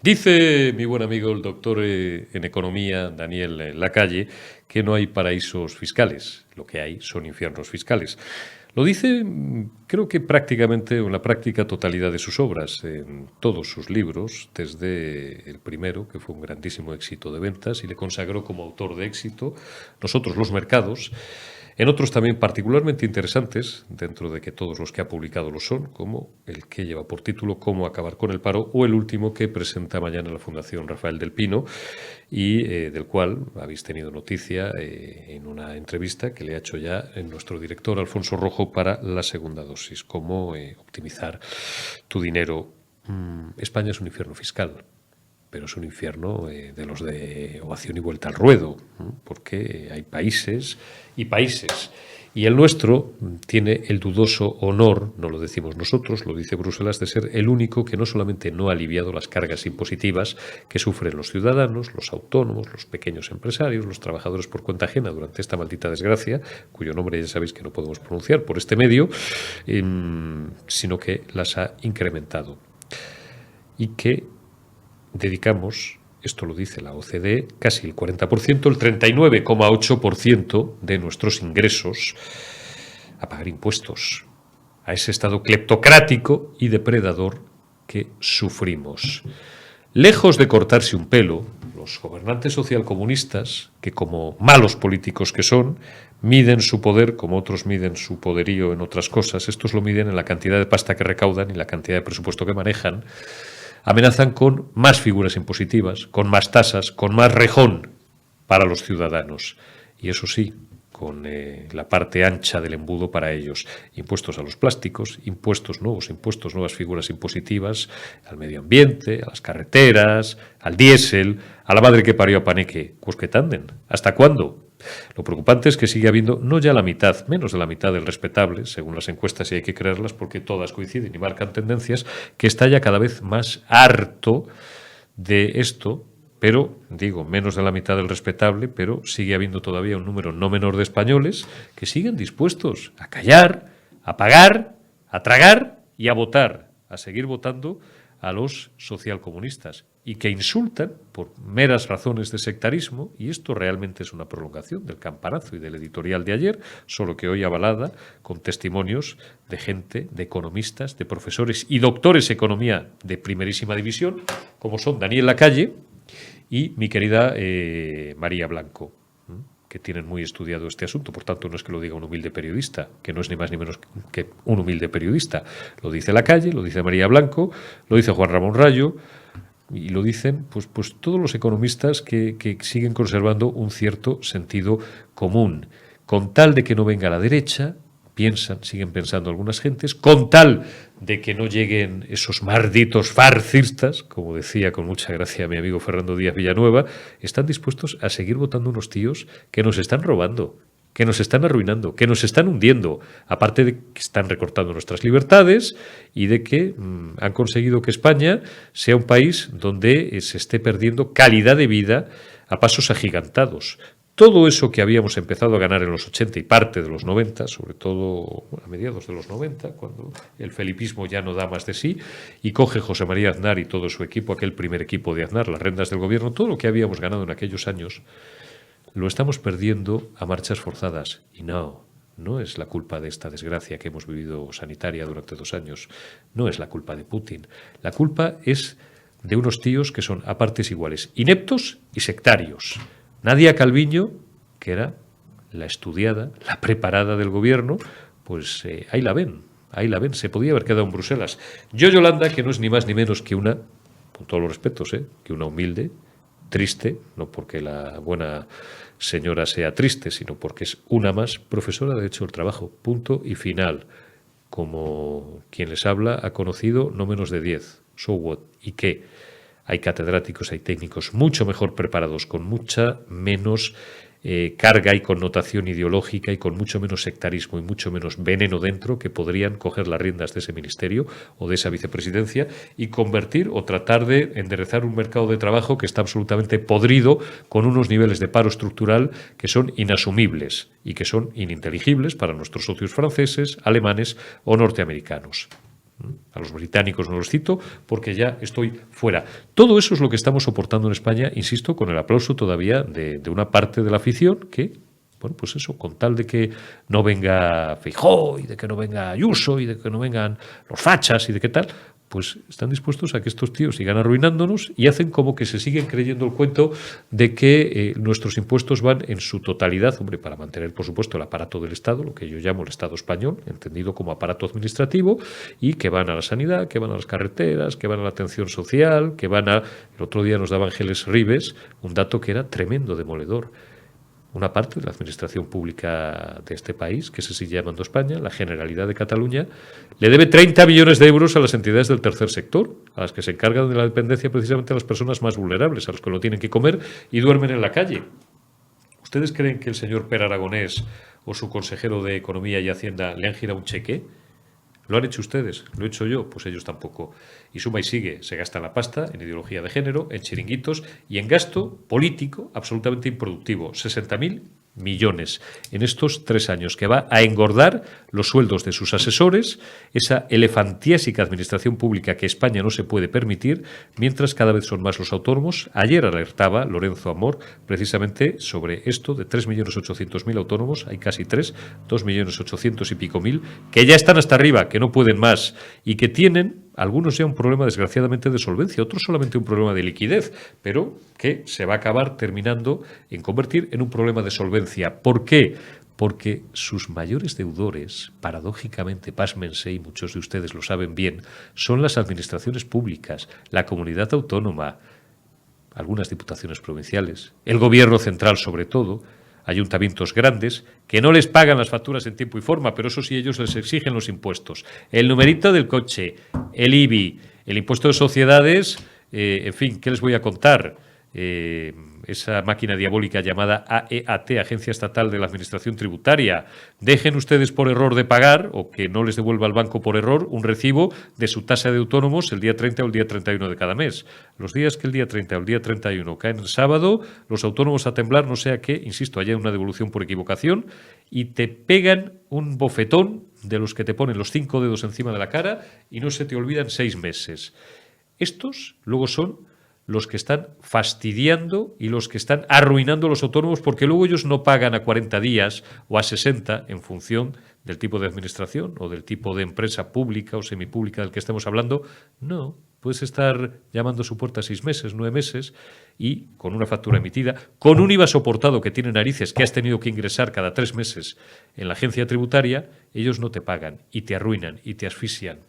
Dice mi buen amigo el doctor en economía, Daniel Lacalle, que no hay paraísos fiscales. Lo que hay son infiernos fiscales. Lo dice, creo que prácticamente en la práctica totalidad de sus obras, en todos sus libros, desde el primero, que fue un grandísimo éxito de ventas y le consagró como autor de éxito, Nosotros los mercados, en otros también particularmente interesantes, dentro de que todos los que ha publicado lo son, como el que lleva por título Cómo acabar con el paro, o el último que presenta mañana la Fundación Rafael del Pino y del cual habéis tenido noticia en una entrevista que le ha hecho ya nuestro director Alfonso Rojo para la segunda dosis, cómo optimizar tu dinero. España es un infierno fiscal, pero es un infierno de los de ovación y vuelta al ruedo, porque hay países y países. Y el nuestro tiene el dudoso honor, no lo decimos nosotros, lo dice Bruselas, de ser el único que no solamente no ha aliviado las cargas impositivas que sufren los ciudadanos, los autónomos, los pequeños empresarios, los trabajadores por cuenta ajena durante esta maldita desgracia, cuyo nombre ya sabéis que no podemos pronunciar por este medio, sino que las ha incrementado. Y que dedicamos, esto lo dice la OCDE, casi el 40%, el 39,8% de nuestros ingresos a pagar impuestos, a ese estado cleptocrático y depredador que sufrimos. Lejos de cortarse un pelo, los gobernantes socialcomunistas, que como malos políticos que son, miden su poder como otros miden su poderío en otras cosas, estos lo miden en la cantidad de pasta que recaudan y la cantidad de presupuesto que manejan, amenazan con más figuras impositivas, con más tasas, con más rejón para los ciudadanos. Y eso sí, con la parte ancha del embudo para ellos. Impuestos a los plásticos, impuestos, nuevas figuras impositivas, al medio ambiente, a las carreteras, al diésel, a la madre que parió a Paneque. Pues que tanden. ¿Hasta cuándo? Lo preocupante es que sigue habiendo no ya la mitad, menos de la mitad del respetable, según las encuestas y hay que creerlas porque todas coinciden y marcan tendencias, que está ya cada vez más harto de esto, pero, digo, menos de la mitad del respetable, pero sigue habiendo todavía un número no menor de españoles que siguen dispuestos a callar, a pagar, a tragar y a votar, a seguir votando a los socialcomunistas y que insultan por meras razones de sectarismo, y esto realmente es una prolongación del campanazo y del editorial de ayer, solo que hoy avalada con testimonios de gente, de economistas, de profesores y doctores de economía de primerísima división, como son Daniel Lacalle y mi querida María Blanco, que tienen muy estudiado este asunto. Por tanto, no es que lo diga un humilde periodista, que no es ni más ni menos que un humilde periodista. Lo dice Lacalle, lo dice María Blanco, lo dice Juan Ramón Rayo, y lo dicen pues todos los economistas que siguen conservando un cierto sentido común. Con tal de que no venga la derecha, siguen pensando algunas gentes, con tal de que no lleguen esos malditos farcistas, como decía con mucha gracia mi amigo Fernando Díaz Villanueva, están dispuestos a seguir votando unos tíos que nos están robando, que nos están arruinando, que nos están hundiendo, aparte de que están recortando nuestras libertades y de que han conseguido que España sea un país donde se esté perdiendo calidad de vida a pasos agigantados. Todo eso que habíamos empezado a ganar en los 80 y parte de los 90, sobre todo a mediados de los 90, cuando el felipismo ya no da más de sí, y coge José María Aznar y todo su equipo, aquel primer equipo de Aznar, las rendas del gobierno, todo lo que habíamos ganado en aquellos años, lo estamos perdiendo a marchas forzadas. Y no es la culpa de esta desgracia que hemos vivido sanitaria durante 2 años. No es la culpa de Putin. La culpa es de unos tíos que son a partes iguales ineptos y sectarios. Nadia Calviño, que era la estudiada, la preparada del gobierno, pues ahí la ven, se podía haber quedado en Bruselas. Yolanda, que no es ni más ni menos que una, con todos los respetos, que una humilde, triste, no porque la buena señora sea triste, sino porque es una más, profesora de Derecho del Trabajo, punto y final. Como quien les habla ha conocido no menos de 10. So what? ¿Y qué? Hay catedráticos, hay técnicos mucho mejor preparados, con mucha menos carga y connotación ideológica y con mucho menos sectarismo y mucho menos veneno dentro, que podrían coger las riendas de ese ministerio o de esa vicepresidencia y convertir o tratar de enderezar un mercado de trabajo que está absolutamente podrido, con unos niveles de paro estructural que son inasumibles y que son ininteligibles para nuestros socios franceses, alemanes o norteamericanos. A los británicos no los cito porque ya estoy fuera. Todo eso es lo que estamos soportando en España, insisto, con el aplauso todavía de una parte de la afición que, bueno, pues eso, con tal de que no venga Feijóo y de que no venga Ayuso y de que no vengan los fachas y de qué tal, pues están dispuestos a que estos tíos sigan arruinándonos y hacen como que se siguen creyendo el cuento de que nuestros impuestos van en su totalidad, hombre, para mantener, por supuesto, el aparato del Estado, lo que yo llamo el Estado español, entendido como aparato administrativo, y que van a la sanidad, que van a las carreteras, que van a la atención social, que van a... El otro día nos daba Ángeles Ribes un dato que era tremendo, demoledor. Una parte de la administración pública de este país, que se sigue llamando España, la Generalidad de Cataluña, le debe 30 millones de euros a las entidades del tercer sector, a las que se encargan de la dependencia precisamente a las personas más vulnerables, a los que no tienen que comer y duermen en la calle. ¿Ustedes creen que el señor Per Aragonés o su consejero de Economía y Hacienda le han girado un cheque? ¿Lo han hecho ustedes? ¿Lo he hecho yo? Pues ellos tampoco. Y suma y sigue. Se gasta la pasta en ideología de género, en chiringuitos y en gasto político absolutamente improductivo. 60.000 millones en estos 3 años, que va a engordar los sueldos de sus asesores, esa elefantiásica administración pública que España no se puede permitir, mientras cada vez son más los autónomos. Ayer alertaba Lorenzo Amor precisamente sobre esto de 3.800.000 autónomos, hay casi 2.800.000 y pico mil, que ya están hasta arriba, que no pueden más y que tienen algunos ya un problema, desgraciadamente, de solvencia, otros solamente un problema de liquidez, pero que se va a acabar terminando en convertir en un problema de solvencia. ¿Por qué? Porque sus mayores deudores, paradójicamente, pásmense, y muchos de ustedes lo saben bien, son las administraciones públicas, la comunidad autónoma, algunas diputaciones provinciales, el gobierno central sobre todo, ayuntamientos grandes, que no les pagan las facturas en tiempo y forma, pero eso sí, ellos les exigen los impuestos. El numerito del coche, el IBI, el impuesto de sociedades, en fin, ¿qué les voy a contar? Esa máquina diabólica llamada AEAT, Agencia Estatal de la Administración Tributaria. Dejen ustedes por error de pagar, o que no les devuelva el banco por error, un recibo de su tasa de autónomos el día 30 o el día 31 de cada mes. Los días que el día 30 o el día 31 caen en sábado, los autónomos a temblar, no sea que, insisto, haya una devolución por equivocación y te pegan un bofetón de los que te ponen los 5 dedos encima de la cara y no se te olvidan 6 meses. Estos luego son los que están fastidiando y los que están arruinando a los autónomos, porque luego ellos no pagan a 40 días o a 60 en función del tipo de administración o del tipo de empresa pública o semipública del que estemos hablando. No, puedes estar llamando a su puerta 6 meses, 9 meses y con una factura emitida, con un IVA soportado que tiene narices que has tenido que ingresar cada 3 meses en la agencia tributaria, ellos no te pagan y te arruinan y te asfixian.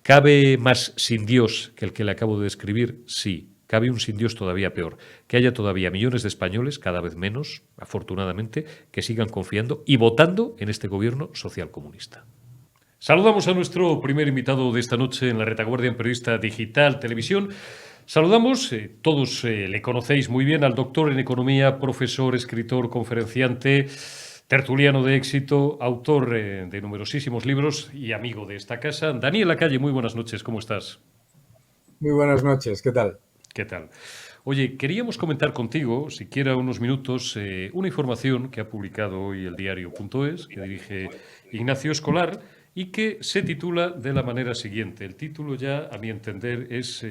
¿Cabe más sin Dios que el que le acabo de describir? Sí. Cabe un sin Dios todavía peor, que haya todavía millones de españoles, cada vez menos, afortunadamente, que sigan confiando y votando en este gobierno socialcomunista. Saludamos a nuestro primer invitado de esta noche en la retaguardia en Periodista Digital Televisión. Saludamos, todos le conocéis muy bien, al doctor en Economía, profesor, escritor, conferenciante, tertuliano de éxito, autor de numerosísimos libros y amigo de esta casa. Daniel Lacalle, muy buenas noches, ¿cómo estás? Muy buenas noches, ¿qué tal? ¿Qué tal? Oye, queríamos comentar contigo, siquiera unos minutos, una información que ha publicado hoy el diario.es, que dirige Ignacio Escolar, y que se titula de la manera siguiente. El título ya, a mi entender, es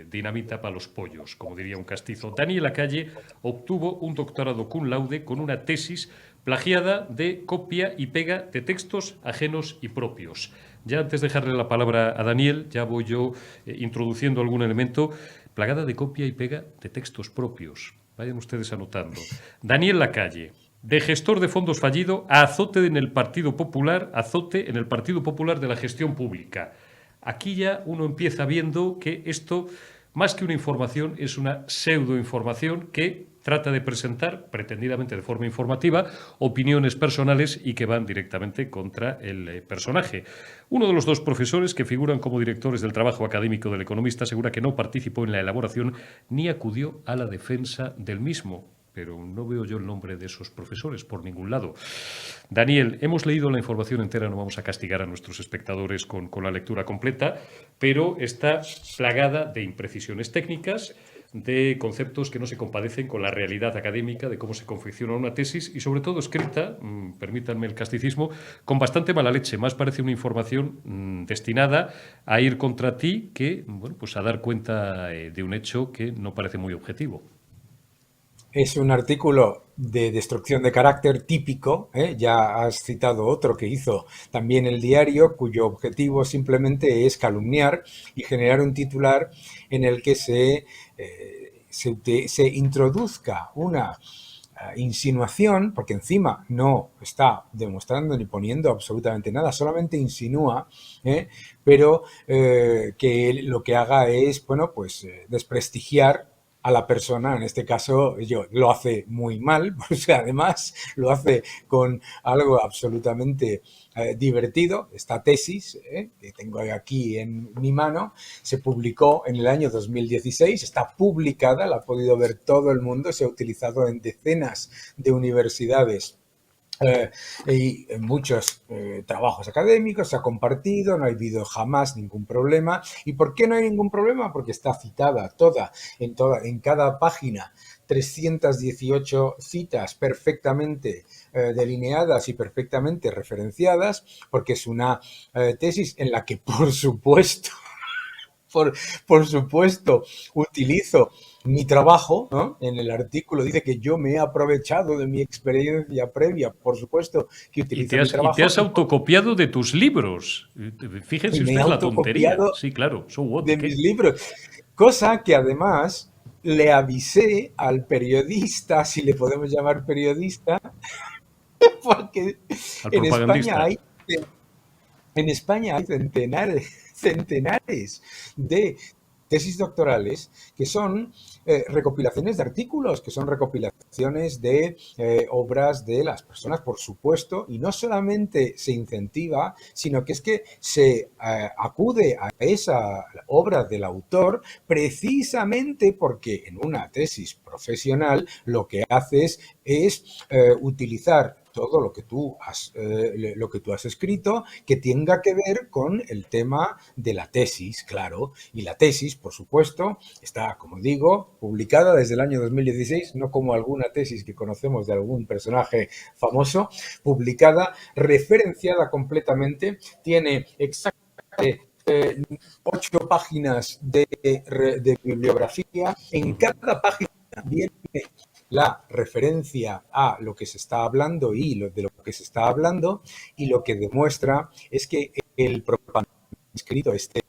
Dinamita para los pollos, como diría un castizo. Daniel Lacalle obtuvo un doctorado cum laude con una tesis plagiada de copia y pega de textos ajenos y propios. Ya antes de dejarle la palabra a Daniel, ya voy yo introduciendo algún elemento. Plagada de copia y pega de textos propios. Vayan ustedes anotando. Daniel Lacalle, de gestor de fondos fallido a azote en el Partido Popular de la gestión pública. Aquí ya uno empieza viendo que esto, más que una información, es una pseudoinformación que trata de presentar, pretendidamente de forma informativa, opiniones personales y que van directamente contra el personaje. Uno de los 2 profesores que figuran como directores del trabajo académico del economista asegura que no participó en la elaboración ni acudió a la defensa del mismo. Pero no veo yo el nombre de esos profesores por ningún lado. Daniel, hemos leído la información entera, no vamos a castigar a nuestros espectadores con la lectura completa, pero está plagada de imprecisiones técnicas, de conceptos que no se compadecen con la realidad académica de cómo se confecciona una tesis y sobre todo escrita, permítanme el casticismo, con bastante mala leche. Más parece una información destinada a ir contra ti que, bueno, pues a dar cuenta de un hecho que no parece muy objetivo. Es un artículo de destrucción de carácter típico, ¿eh? Ya has citado otro que hizo también el diario, cuyo objetivo simplemente es calumniar y generar un titular en el que se introduzca una insinuación, porque encima no está demostrando ni poniendo absolutamente nada, solamente insinúa, pero que lo que haga es, bueno, pues desprestigiar a la persona, en este caso yo, lo hace muy mal, porque además lo hace con algo absolutamente divertido. Esta tesis, que tengo aquí en mi mano, se publicó en el año 2016, está publicada, la ha podido ver todo el mundo, se ha utilizado en decenas de universidades y en muchos trabajos académicos, se ha compartido, no ha habido jamás ningún problema. ¿Y por qué no hay ningún problema? Porque está citada en cada página, 318 citas perfectamente delineadas y perfectamente referenciadas, porque es una tesis en la que, por supuesto, utilizo mi trabajo, ¿no? En el artículo dice que yo me he aprovechado de mi experiencia previa, por supuesto que Y utilizo mi y te trabajo has autocopiado de tus libros. y Fíjense me he ustedes la tontería. autocopiado Sí, claro, so what, de mis ¿qué? libros, cosa que además le avisé al periodista, si le podemos llamar periodista, porque Al en España propagandista. hay En España hay centenares de tesis doctorales que son recopilaciones de artículos, que son recopilaciones de obras de las personas, por supuesto, y no solamente se incentiva, sino que es que se acude a esa obra del autor precisamente porque en una tesis profesional lo que haces es utilizar todo lo que tú has escrito que tenga que ver con el tema de la tesis, claro. Y la tesis, por supuesto, está, como digo, publicada desde el año 2016, no como alguna tesis que conocemos de algún personaje famoso, publicada, referenciada completamente, tiene exactamente 8 páginas de bibliografía. En cada página viene la referencia a lo que se está hablando y de lo que se está hablando, y lo que demuestra es que el propaganda escrito, esta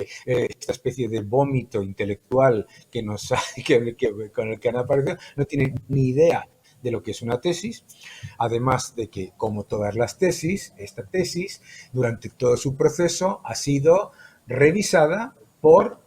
especie de vómito intelectual con el que han aparecido, no tiene ni idea de lo que es una tesis, además de que, como todas las tesis, esta tesis, durante todo su proceso, ha sido revisada por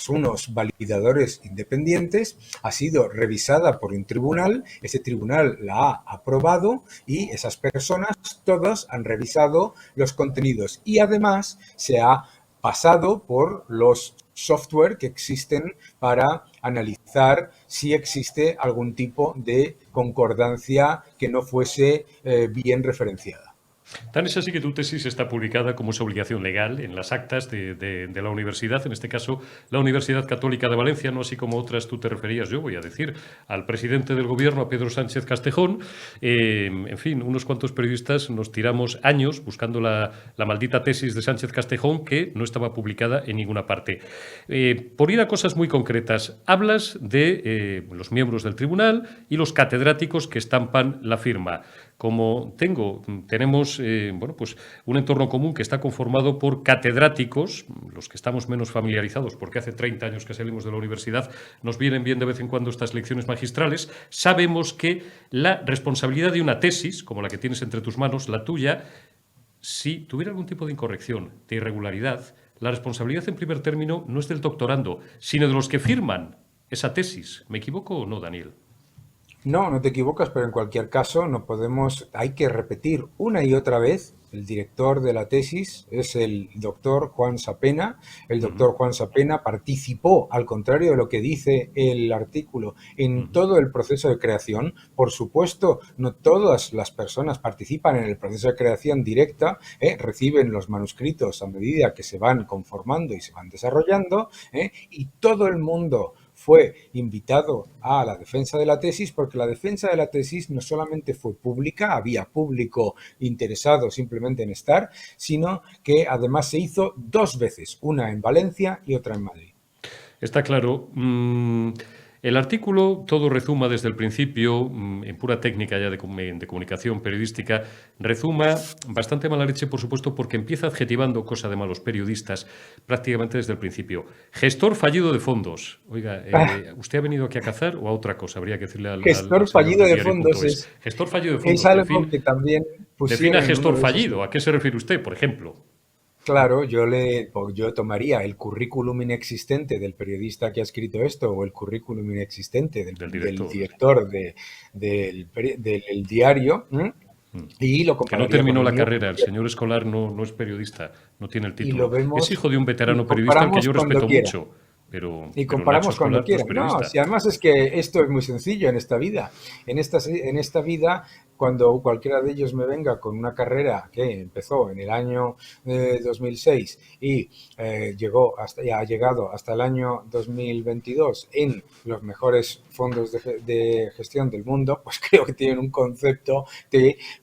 unos validadores independientes, ha sido revisada por un tribunal, ese tribunal la ha aprobado y esas personas todas han revisado los contenidos y además se ha pasado por los software que existen para analizar si existe algún tipo de concordancia que no fuese bien referenciada. Tan es así que tu tesis está publicada como es obligación legal en las actas de la universidad, en este caso la Universidad Católica de Valencia, no así como otras tú te referías, yo voy a decir, al presidente del gobierno, a Pedro Sánchez Castejón. En fin, unos cuantos periodistas nos tiramos años buscando la maldita tesis de Sánchez Castejón que no estaba publicada en ninguna parte. Por ir a cosas muy concretas, hablas de los miembros del tribunal y los catedráticos que estampan la firma. Como tenemos bueno, pues un entorno común que está conformado por catedráticos, los que estamos menos familiarizados, porque hace 30 años que salimos de la universidad, nos vienen bien de vez en cuando estas lecciones magistrales, sabemos que la responsabilidad de una tesis, como la que tienes entre tus manos, la tuya, si tuviera algún tipo de incorrección, de irregularidad, la responsabilidad en primer término no es del doctorando, sino de los que firman esa tesis. ¿Me equivoco o no, Daniel? No, no te equivocas, pero en cualquier caso hay que repetir una y otra vez. El director de la tesis es el doctor Juan Sapena. El doctor Juan Sapena participó, al contrario de lo que dice el artículo, en todo el proceso de creación. Por supuesto, no todas las personas participan en el proceso de creación directa, reciben los manuscritos a medida que se van conformando y se van desarrollando, y todo el mundo fue invitado a la defensa de la tesis porque la defensa de la tesis no solamente fue pública, había público interesado simplemente en estar, sino que además se hizo 2 veces, una en Valencia y otra en Madrid. Está claro. El artículo todo rezuma desde el principio, en pura técnica ya de comunicación periodística, rezuma bastante mala leche, por supuesto, porque empieza adjetivando, cosa de malos periodistas, prácticamente desde el principio. Gestor fallido de fondos. Oiga, ¿usted ha venido aquí a cazar o a otra cosa? Habría que decirle al Gestor señor fallido del de fondos diario.es. Gestor fallido de es fondos. algo que también Defina pusieron en uno gestor de esos. fallido. ¿A qué se refiere usted, por ejemplo? Claro, yo tomaría el currículum inexistente del periodista que ha escrito esto o el currículum inexistente Del del director. director del diario, y lo Que no compararía con terminó el la mío carrera. El señor Escolar no es periodista, no tiene el y lo título. Es vemos hijo de un y veterano periodista al que comparamos yo cuando respeto quiera. mucho, Y pero Nacho comparamos cuando Escolar no es quiera. No, periodista. si además es que esto es muy sencillo en esta vida. En esta vida, cuando cualquiera de ellos me venga con una carrera que empezó en el año 2006 y ha llegado hasta el año 2022 en los mejores fondos de gestión del mundo, pues creo que tienen un concepto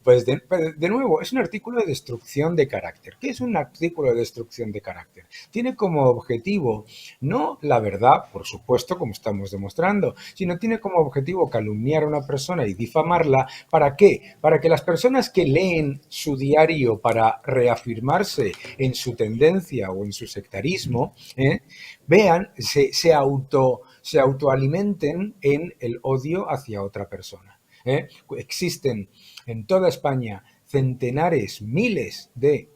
pues de nuevo, es un artículo de destrucción de carácter. ¿Qué es un artículo de destrucción de carácter? Tiene como objetivo no la verdad, por supuesto, como estamos demostrando, sino tiene como objetivo calumniar a una persona y difamarla. ¿Para qué? Para que las personas que leen su diario para reafirmarse en su tendencia o en su sectarismo, vean, se autoalimenten en el odio hacia otra persona. Existen en toda España centenares, miles de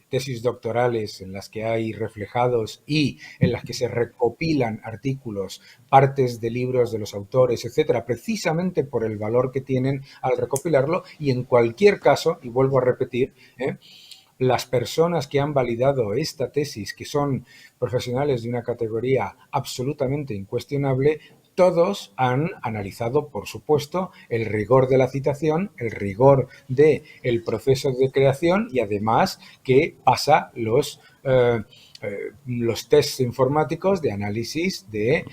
tesis doctorales en las que hay reflejados y en las que se recopilan artículos, partes de libros de los autores, etcétera, precisamente por el valor que tienen al recopilarlo. Y en cualquier caso, y vuelvo a repetir, las personas que han validado esta tesis, que son profesionales de una categoría absolutamente incuestionable, todos han analizado, por supuesto, el rigor de la citación, el rigor del proceso de creación y además que pasa los tests informáticos de análisis de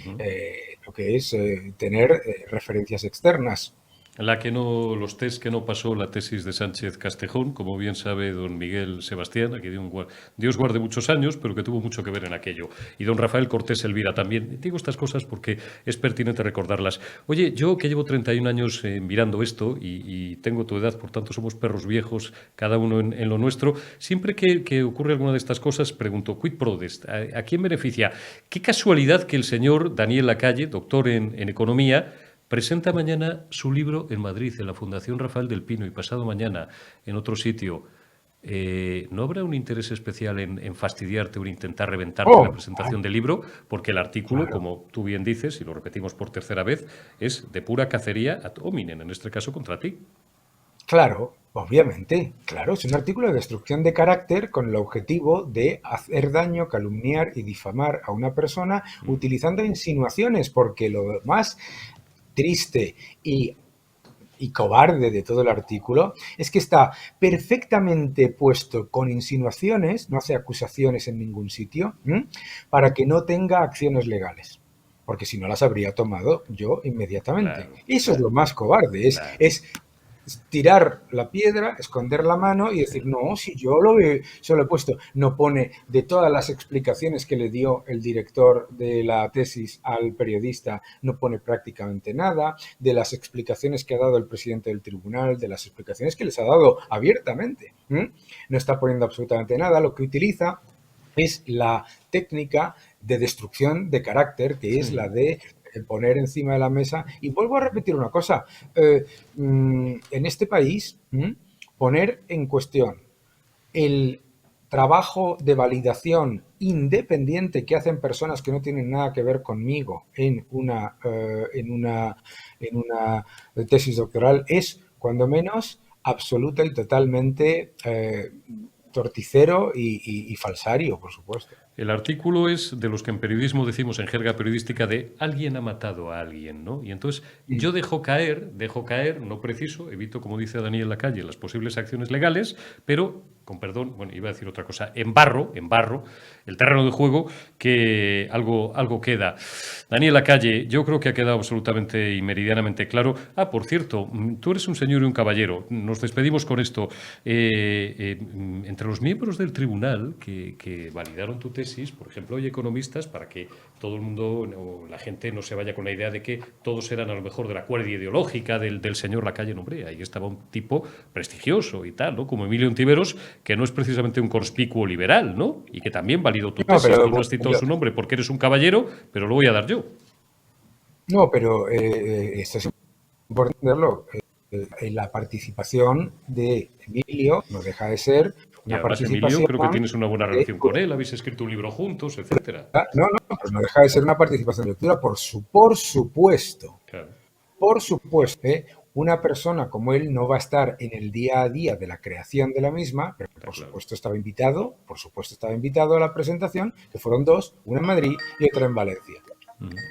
lo que es tener referencias externas. Los test que no pasó la tesis de Sánchez Castejón, como bien sabe don Miguel Sebastián, aquí Dios guarde muchos años, pero que tuvo mucho que ver en aquello. Y don Rafael Cortés Elvira también. Digo estas cosas porque es pertinente recordarlas. Oye, yo que llevo 31 años mirando esto y tengo tu edad, por tanto somos perros viejos, cada uno en lo nuestro, siempre que ocurre alguna de estas cosas, pregunto, quid prodest, ¿a quién beneficia? Qué casualidad que el señor Daniel Lacalle, doctor en economía, presenta mañana su libro en Madrid, en la Fundación Rafael del Pino, y pasado mañana en otro sitio. ¿No habrá un interés especial en fastidiarte o en intentar reventarte la presentación del libro? Porque el artículo, Claro. como tú bien dices, y lo repetimos por tercera vez, es de pura cacería ad hominem, en este caso contra ti. Claro, obviamente, claro, es un artículo de destrucción de carácter con el objetivo de hacer daño, calumniar y difamar a una persona utilizando insinuaciones, porque lo más triste y cobarde de todo el artículo es que está perfectamente puesto con insinuaciones, no hace acusaciones en ningún sitio, para que no tenga acciones legales. Porque si no las habría tomado yo inmediatamente. Claro, Eso es claro, lo más cobarde, claro. es tirar la piedra, esconder la mano y decir, no, si yo se lo he puesto. No pone de todas las explicaciones que le dio el director de la tesis al periodista, no pone prácticamente nada. De las explicaciones que ha dado el presidente del tribunal, de las explicaciones que les ha dado abiertamente, no está poniendo absolutamente nada. Lo que utiliza es la técnica de destrucción de carácter, que es la de poner encima de la mesa. Y vuelvo a repetir una cosa, en este país, poner en cuestión el trabajo de validación independiente que hacen personas que no tienen nada que ver conmigo en una tesis doctoral es, cuando menos, absoluta y totalmente torticero y falsario, por supuesto. El artículo es de los que en periodismo decimos en jerga periodística de alguien ha matado a alguien, ¿no? Y entonces yo dejo caer, no preciso, evito, como dice Daniel Lacalle, las posibles acciones legales, pero, con perdón, bueno, iba a decir otra cosa, embarro el terreno de juego, que algo queda. Daniel Lacalle, yo creo que ha quedado absolutamente y meridianamente claro. Ah, por cierto, tú eres un señor y un caballero. Nos despedimos con esto. Entre los miembros del tribunal que validaron tu tesis, por ejemplo, hay economistas, para que todo el mundo o la gente no se vaya con la idea de que todos eran a lo mejor de la cuerda ideológica del señor Lacalle. No, hombre, ahí estaba un tipo prestigioso y tal, ¿no? Como Emilio Ontiveros, que no es precisamente un conspicuo liberal, ¿no? Y que también validó tu tesis. Tú no has citado su nombre porque eres un caballero, pero lo voy a dar yo. No, pero esto es importante verlo. La participación de Emilio no deja de ser una participación. Emilio, creo que tienes una buena relación con él, habéis escrito un libro juntos, etcétera. No, pues no deja de ser una participación de lectura, por supuesto. Claro. Por supuesto, una persona como él no va a estar en el día a día de la creación de la misma, pero por supuesto estaba invitado a la presentación, que fueron dos, una en Madrid y otra en Valencia.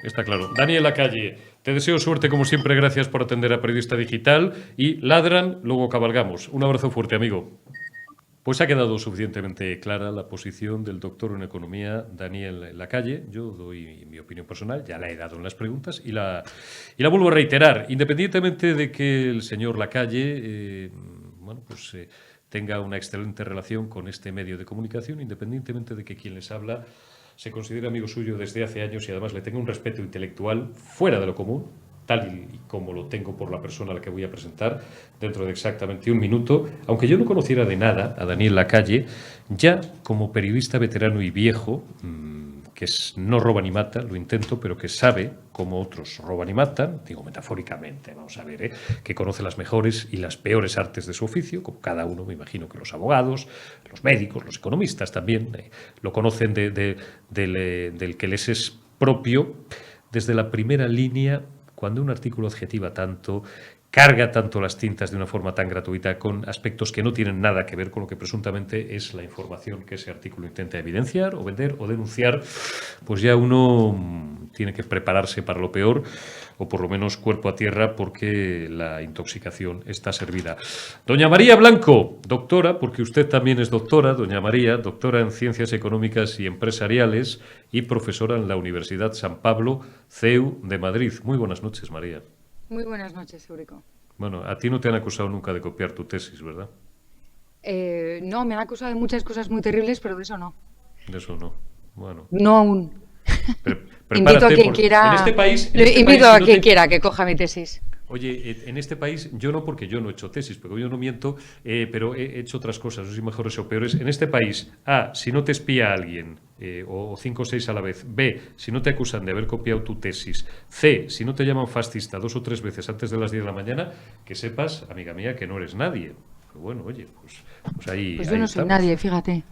Está claro. Daniel Lacalle, te deseo suerte como siempre, gracias por atender a Periodista Digital y ladran, luego cabalgamos. Un abrazo fuerte, amigo. Pues ha quedado suficientemente clara la posición del doctor en Economía, Daniel Lacalle. Yo doy mi opinión personal, ya la he dado en las preguntas y la vuelvo a reiterar. Independientemente de que el señor Lacalle tenga una excelente relación con este medio de comunicación, independientemente de que quien les habla se considera amigo suyo desde hace años y además le tenga un respeto intelectual fuera de lo común, tal y como lo tengo por la persona a la que voy a presentar dentro de exactamente un minuto. Aunque yo no conociera de nada a Daniel Lacalle, ya como periodista veterano y viejo, que no roba ni mata, lo intento, pero que sabe cómo otros roban y matan, digo metafóricamente, vamos a ver, que conoce las mejores y las peores artes de su oficio, como cada uno, me imagino que los abogados, los médicos, los economistas también, lo conocen del que les es propio desde la primera línea. Cuando un artículo adjetiva tanto, carga tanto las tintas de una forma tan gratuita con aspectos que no tienen nada que ver con lo que presuntamente es la información que ese artículo intenta evidenciar o vender o denunciar, pues ya uno tiene que prepararse para lo peor o por lo menos cuerpo a tierra porque la intoxicación está servida. Doña María Blanco, doctora, porque usted también es doctora, doña María, doctora en Ciencias Económicas y Empresariales y profesora en la Universidad San Pablo, CEU de Madrid. Muy buenas noches, María. Muy buenas noches, Eurico. Bueno, a ti no te han acusado nunca de copiar tu tesis, ¿verdad? No, me han acusado de muchas cosas muy terribles, pero de eso no. De eso no. Bueno. No aún. Invito a quien quiera. Invito a quien quiera que coja mi tesis. Oye, en este país, yo no, porque yo no he hecho tesis, porque yo no miento, pero he hecho otras cosas, no sé si mejores o peores. En este país, A, si no te espía alguien, o 5 o 6 a la vez. B, si no te acusan de haber copiado tu tesis. C, si no te llaman fascista 2 o 3 veces antes de las 10 de la mañana, que sepas, amiga mía, que no eres nadie. Pero bueno, oye, pues ahí. Pues yo no soy nadie, fíjate.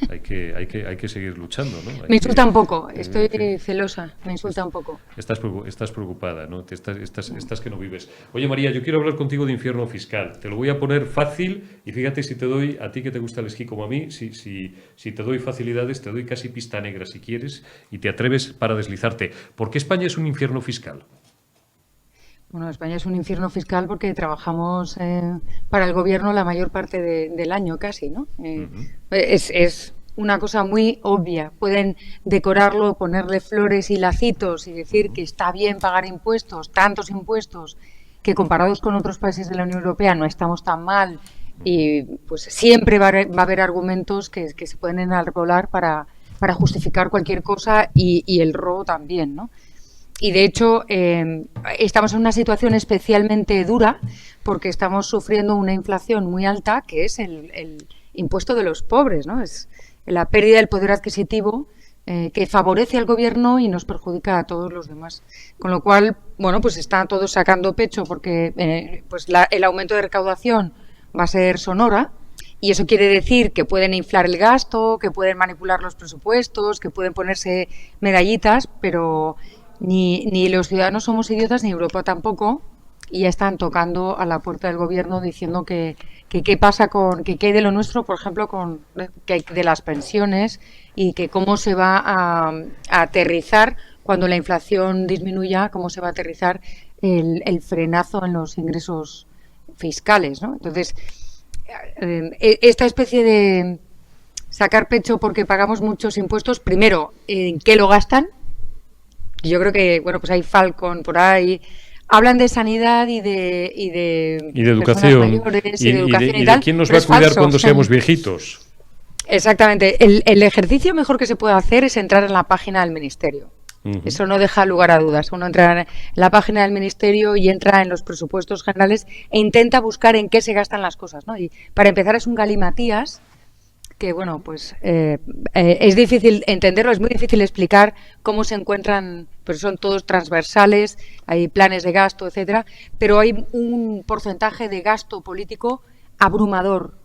Hay que seguir luchando, ¿no? Me insulta un poco, estoy celosa, me insulta un poco. Estás preocupada, ¿no? Estás que no vives. Oye, María, yo quiero hablar contigo de infierno fiscal. Te lo voy a poner fácil y fíjate si te doy, a ti que te gusta el esquí como a mí, si te doy facilidades, te doy casi pista negra si quieres y te atreves para deslizarte. ¿Por qué España es un infierno fiscal? Bueno, España es un infierno fiscal porque trabajamos para el gobierno la mayor parte del año casi, ¿no? Es una cosa muy obvia. Pueden decorarlo, ponerle flores y lacitos y decir que está bien pagar impuestos, tantos impuestos, que comparados con otros países de la Unión Europea no estamos tan mal y pues siempre va a haber argumentos que se pueden enarbolar para justificar cualquier cosa y el robo también, ¿no? Y de hecho estamos en una situación especialmente dura porque estamos sufriendo una inflación muy alta que es el impuesto de los pobres, ¿no? Es la pérdida del poder adquisitivo que favorece al gobierno y nos perjudica a todos los demás. Con lo cual, bueno, pues está todo sacando pecho porque el aumento de recaudación va a ser sonora y eso quiere decir que pueden inflar el gasto, que pueden manipular los presupuestos, que pueden ponerse medallitas, pero ni los ciudadanos somos idiotas, ni Europa tampoco, y ya están tocando a la puerta del gobierno diciendo que qué pasa con, que qué hay de lo nuestro, por ejemplo, con que de las pensiones y que cómo se va a aterrizar cuando la inflación disminuya, cómo se va a aterrizar el frenazo en los ingresos fiscales, ¿no? Entonces, esta especie de sacar pecho porque pagamos muchos impuestos, primero, ¿en qué lo gastan? Yo creo que, bueno, pues hay Falcon por ahí. Hablan de sanidad y de educación mayores, y de educación y tal, de quién nos va pero a cuidar falso. cuando seamos viejitos. Exactamente. El ejercicio mejor que se puede hacer es entrar en la página del Ministerio. Eso no deja lugar a dudas. Uno entra en la página del Ministerio y entra en los presupuestos generales e intenta buscar en qué se gastan las cosas, ¿no? Y para empezar es un galimatías que, bueno, pues es difícil entenderlo, es muy difícil explicar cómo se encuentran, pero son todos transversales, hay planes de gasto, etcétera, pero hay un porcentaje de gasto político abrumador.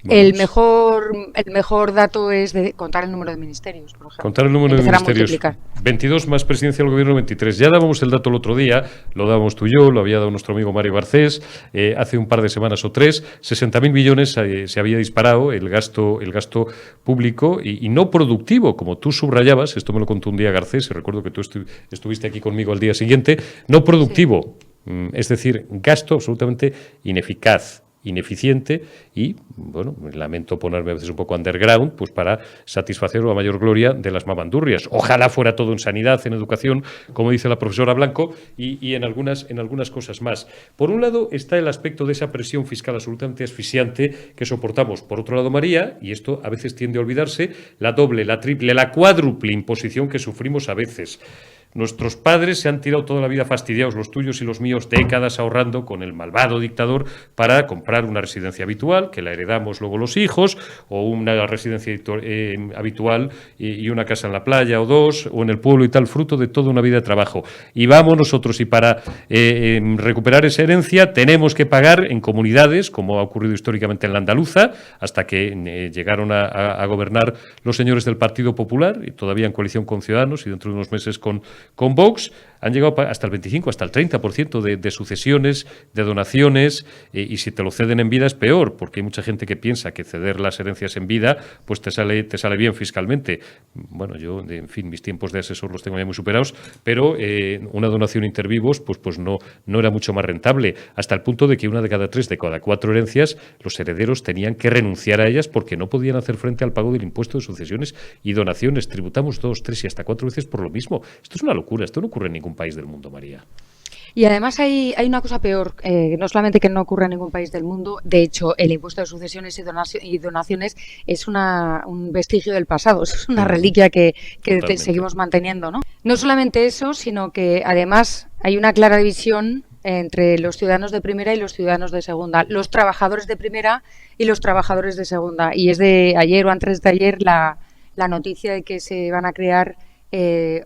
El mejor dato es de contar el número de ministerios, por ejemplo. Contar el número de ministerios. 22 más presidencia del gobierno, 23. Ya dábamos el dato el otro día, lo dábamos tú y yo, lo había dado nuestro amigo Mario Garcés, hace un par de semanas o 3, 60.000 millones se había disparado el gasto público y no productivo, como tú subrayabas, esto me lo contó un día Garcés, y recuerdo que tú estuviste aquí conmigo al día siguiente, no productivo, sí. Es decir, gasto absolutamente ineficaz, ineficiente y, bueno, lamento ponerme a veces un poco underground, pues para satisfacer la mayor gloria de las mamandurrias. Ojalá fuera todo en sanidad, en educación, como dice la profesora Blanco, y en algunas cosas más. Por un lado está el aspecto de esa presión fiscal absolutamente asfixiante que soportamos. Por otro lado, María, y esto a veces tiende a olvidarse, la doble, la triple, la cuádruple imposición que sufrimos a veces. Nuestros padres se han tirado toda la vida fastidiados, los tuyos y los míos, décadas ahorrando con el malvado dictador para comprar una residencia habitual, que la heredamos luego los hijos, o una residencia habitual y una casa en la playa o dos, o en el pueblo y tal, fruto de toda una vida de trabajo. Y vamos nosotros, y para recuperar esa herencia tenemos que pagar en comunidades, como ha ocurrido históricamente en la andaluza, hasta que llegaron a gobernar los señores del Partido Popular, y todavía en coalición con Ciudadanos, y dentro de unos meses con Vox, han llegado hasta el 25, hasta el 30% de sucesiones, de donaciones, y si te lo ceden en vida es peor, porque hay mucha gente que piensa que ceder las herencias en vida pues te sale bien fiscalmente. Bueno, yo, en fin, mis tiempos de asesor los tengo ya muy superados, pero una donación inter vivos pues no era mucho más rentable, hasta el punto de que una de cada 3, de cada 4 herencias, los herederos tenían que renunciar a ellas porque no podían hacer frente al pago del impuesto de sucesiones y donaciones. Tributamos 2, 3 y hasta 4 veces por lo mismo. Esto es una locura, esto no ocurre en ningún país del mundo, María. Y además hay una cosa peor, no solamente que no ocurre en ningún país del mundo, de hecho el impuesto de sucesiones y donaciones es un vestigio del pasado, es una reliquia que seguimos manteniendo, ¿no? No solamente eso, sino que además hay una clara división entre los ciudadanos de primera y los ciudadanos de segunda, los trabajadores de primera y los trabajadores de segunda. Y es de ayer o antes de ayer la noticia de que se van a crear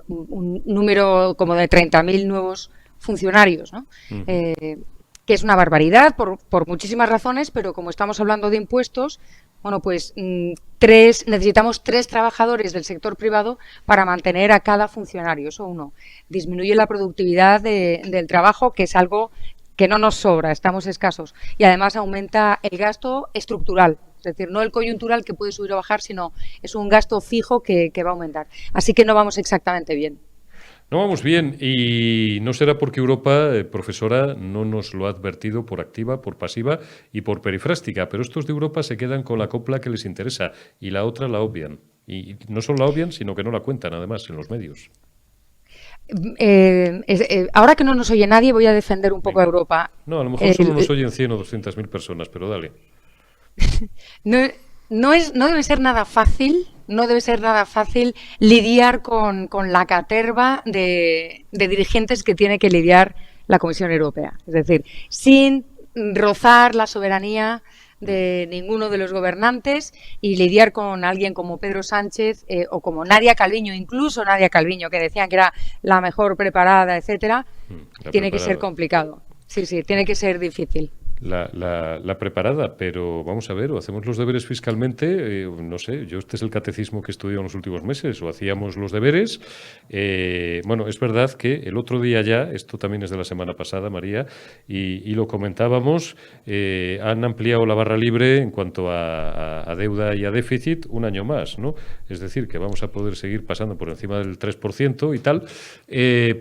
un número como de 30.000 nuevos funcionarios, ¿no? Que es una barbaridad por muchísimas razones, pero como estamos hablando de impuestos, bueno, pues necesitamos 3 trabajadores del sector privado para mantener a cada funcionario, eso uno. Disminuye la productividad del trabajo, que es algo que no nos sobra, estamos escasos, y además aumenta el gasto estructural. Es decir, no el coyuntural que puede subir o bajar, sino es un gasto fijo que va a aumentar. Así que no vamos exactamente bien. No vamos bien, y no será porque Europa, profesora, no nos lo ha advertido por activa, por pasiva y por perifrástica, pero estos de Europa se quedan con la copla que les interesa y la otra la obvian. Y no solo la obvian, sino que no la cuentan, además, en los medios. Ahora que no nos oye nadie, voy a defender un poco a Europa. No, a lo mejor solo nos oyen 100 o 200.000 personas, pero dale. No debe ser nada fácil, lidiar con la caterva de dirigentes que tiene que lidiar la Comisión Europea. Es decir, sin rozar la soberanía de ninguno de los gobernantes y lidiar con alguien como Pedro Sánchez o como Nadia Calviño, incluso Nadia Calviño, que decían que era la mejor preparada, etcétera, tiene que ser complicado. Sí, tiene que ser difícil. la preparada, pero vamos a ver, o hacemos los deberes fiscalmente, no sé, yo este es el catecismo que he estudiado en los últimos meses, o hacíamos los deberes. Bueno, es verdad que el otro día ya, esto también es de la semana pasada, María, y lo comentábamos, han ampliado la barra libre en cuanto a deuda y a déficit un año más, ¿no? Es decir, que vamos a poder seguir pasando por encima del 3% y tal,